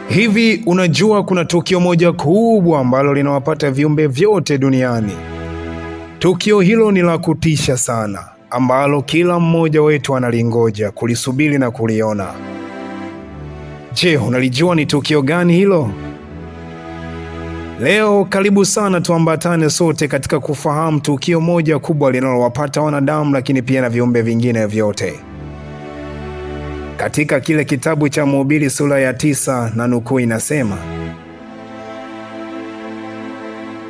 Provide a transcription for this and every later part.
Hivi unajua kuna tukio moja kubwa ambalo linawapata viumbe vyote duniani? Tukio hilo ni la kutisha sana, ambalo kila mmoja wetu analingoja, kulisubiri na kuliona. Je, unalijua ni tukio gani hilo? Leo karibu sana tuambatane sote katika kufahamu tukio moja kubwa linalowapata wanadamu, lakini pia na viumbe vingine vyote. Katika kile kitabu cha Mhubiri sura ya 9 na nukuu inasema,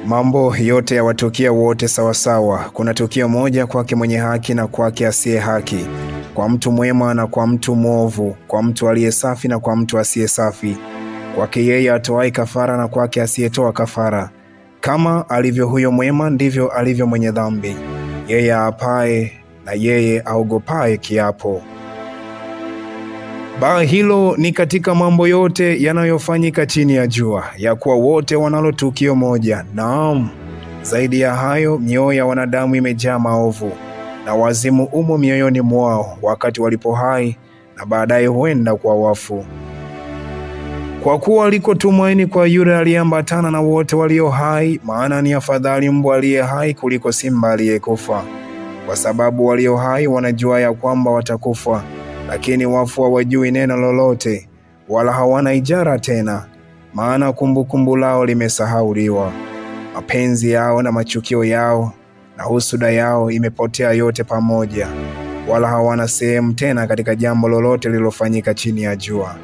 mambo yote yawatukia wote sawasawa. Kuna tukio moja kwake mwenye haki na kwake asiye haki, kwa mtu mwema na kwa mtu mwovu, kwa mtu aliye safi na kwa mtu asiye safi, kwake yeye atoaye kafara na kwake asiyetoa kafara. Kama alivyo huyo mwema ndivyo alivyo mwenye dhambi, yeye aapaye na yeye aogopaye kiapo. Hilo ni katika mambo yote yanayofanyika chini ya jua, ya kuwa wote wanalo tukio moja. Naam, zaidi ya hayo, mioyo ya wanadamu imejaa maovu, na wazimu umo mioyoni mwao wakati walipo hai, na baadaye huenda kwa wafu. Kwa kuwa liko tumaini kwa yule aliyeambatana na wote walio hai, maana ni afadhali mbwa aliye hai kuliko simba aliyekufa. Kwa sababu walio hai wanajua ya kwamba watakufa, lakini wafu hawajui neno lolote, wala hawana ijara tena, maana kumbukumbu lao limesahauliwa. Mapenzi yao na machukio yao na husuda yao imepotea yote pamoja, wala hawana sehemu tena katika jambo lolote lililofanyika chini ya jua.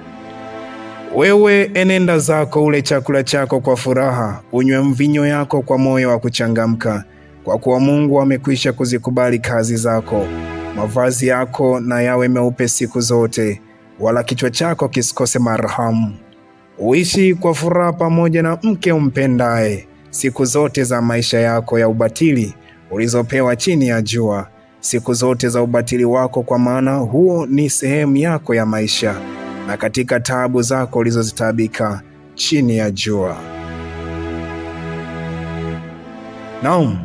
Wewe enenda zako, ule chakula chako kwa furaha, unywe mvinyo yako kwa moyo wa kuchangamka, kwa kuwa Mungu amekwisha kuzikubali kazi zako. Mavazi yako na yawe meupe siku zote, wala kichwa chako kisikose marhamu. Uishi kwa furaha pamoja na mke umpendaye siku zote za maisha yako ya ubatili ulizopewa chini ya jua, siku zote za ubatili wako, kwa maana huo ni sehemu yako ya maisha, na katika taabu zako ulizozitabika chini ya jua. Naam,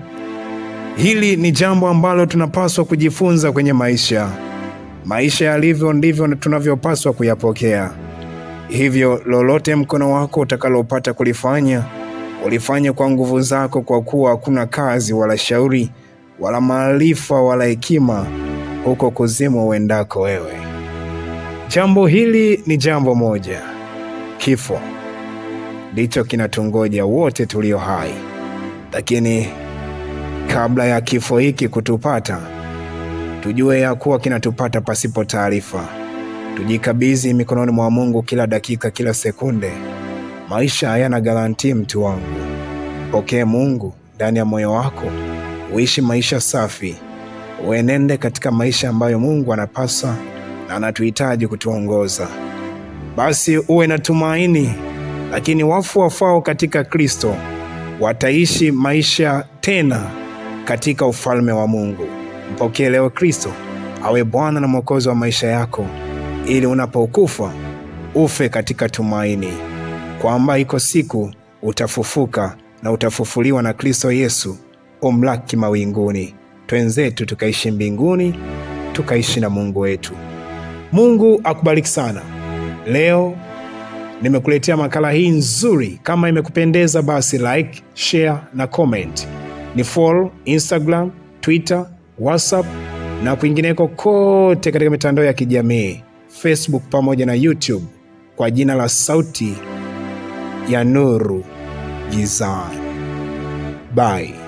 hili ni jambo ambalo tunapaswa kujifunza kwenye maisha. Maisha yalivyo ndivyo tunavyopaswa kuyapokea. Hivyo lolote mkono wako utakalopata kulifanya, ulifanye kwa nguvu zako, kwa kuwa hakuna kazi wala shauri wala maarifa wala hekima huko kuzimu uendako wewe. Jambo hili ni jambo moja: kifo ndicho kinatungoja wote tulio hai. Lakini kabla ya kifo hiki kutupata, tujue ya kuwa kinatupata pasipo taarifa. Tujikabidhi mikononi mwa Mungu kila dakika, kila sekunde. Maisha hayana garanti, mtu wangu. Pokee Mungu ndani ya moyo wako, uishi maisha safi, uenende katika maisha ambayo Mungu anapasa na anatuhitaji kutuongoza. Basi uwe na tumaini, lakini wafu wafao katika Kristo wataishi maisha tena katika ufalme wa Mungu. Mpokee leo Kristo awe Bwana na Mwokozi wa maisha yako, ili unapokufa ufe katika tumaini kwamba iko siku utafufuka na utafufuliwa na Kristo Yesu, umlaki mawinguni. Twenzetu tukaishi mbinguni, tukaishi na Mungu wetu. Mungu akubariki sana. Leo nimekuletea makala hii nzuri. Kama imekupendeza, basi like, share na comment. Ni follow Instagram, Twitter, WhatsApp na kwingineko kote katika mitandao ya kijamii, Facebook pamoja na YouTube, kwa jina la Sauti ya Nuru Gizani. Bye.